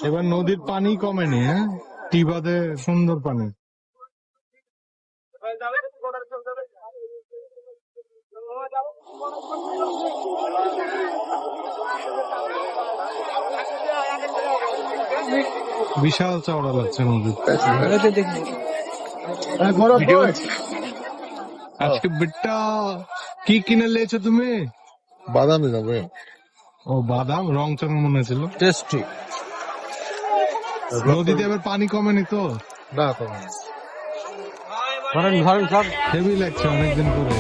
এবার নদীর পানি কমেনি, হ্যাঁ, টিবাদে সুন্দর পানি। বিশাল চওড়া লাগছে নদী। আজকে বেটা কি কিনে লেছো তুমি? বাদামি যাবে। ও বাদাম, রং চং মনে ছিল। টেস্টি। নদীতে এবার পানি কমেনি তো? না তো হেভি লাগছে অনেকদিন পরে।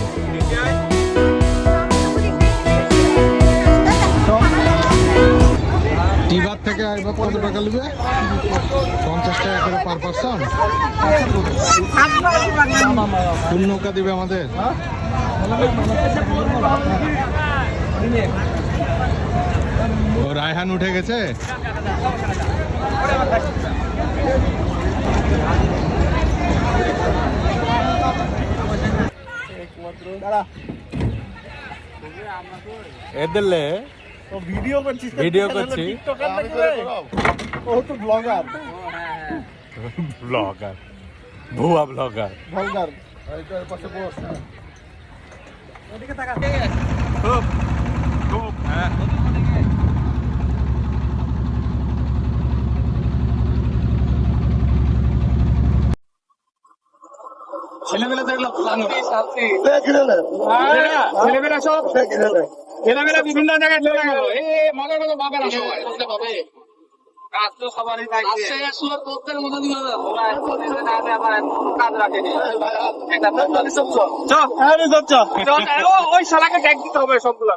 টিবার থেকে আইবার কত টাকা নেবে? 50 টাকা করে পার পার্সন। কোন নৌকা দিবে আমাদের? ও রায়হান উঠে গেছে। এদেরলে ভিডিও করছিস? ভিডিও করছি। ও তো ব্লগার। ব্লগার, ভুয়া ব্লগার। ভলগার। এইটার পাশে বস। ওদিকে তাকা। খুব খুব হ্যাঁ। ছেলেমেলা দেখলো ছেলেমেয়েরা সব ছেলেমেলা বিভিন্ন জায়গায় চলে গেল। মজার মতো পাবে না সবাই, বুঝতে পাবে। কাজ তো সবারই থাকছে। প্রত্যেকের মতো দিল কাজ রাখেনি। ওই শালাকে ট্যাগ দিতে হবে সবগুলো।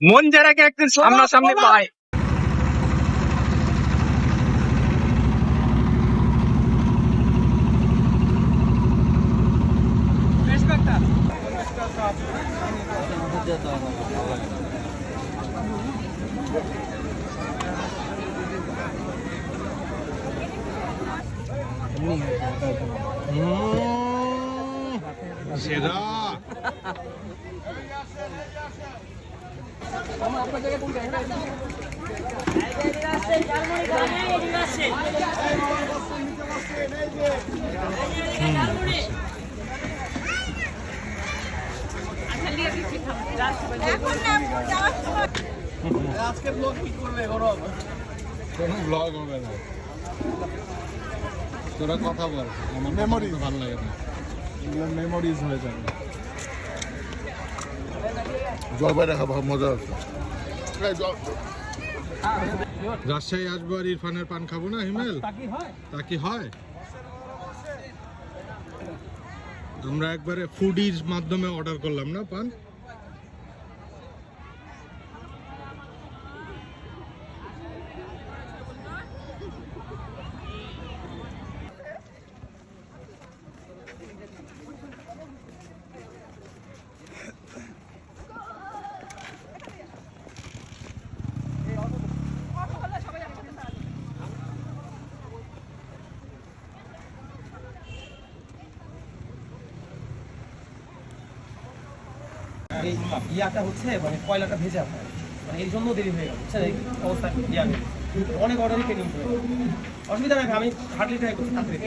মন যারাকে একদিন সামনাসামনি পায়। সেরা আজকে ব্লগ কি করবে গরম? কোনো ব্লগ হবে না, তোরা কথা বল। আমার মেমোরি ভালো লাগে না, এগুলো মেমোরিজ হয়ে যাবে। জলপাই রাখা মজা আছে। রাজশাহী আসবো আর ইরফানের পান খাবো না হিমেল? তা কি হয়? আমরা একবারে ফুডির মাধ্যমে অর্ডার করলাম না পান। ইয়াটা হচ্ছে মানে কয়লাটা ভেজা হয়, মানে এই জন্য দেরি হয়ে গেল, বুঝছেন? এই অবস্থা ইয়া অনেক অর্ডারই পেন্ডিং ছিল। অসুবিধা নাই, আমি হার্ডলি ট্রাই করছি তাড়াতাড়ি।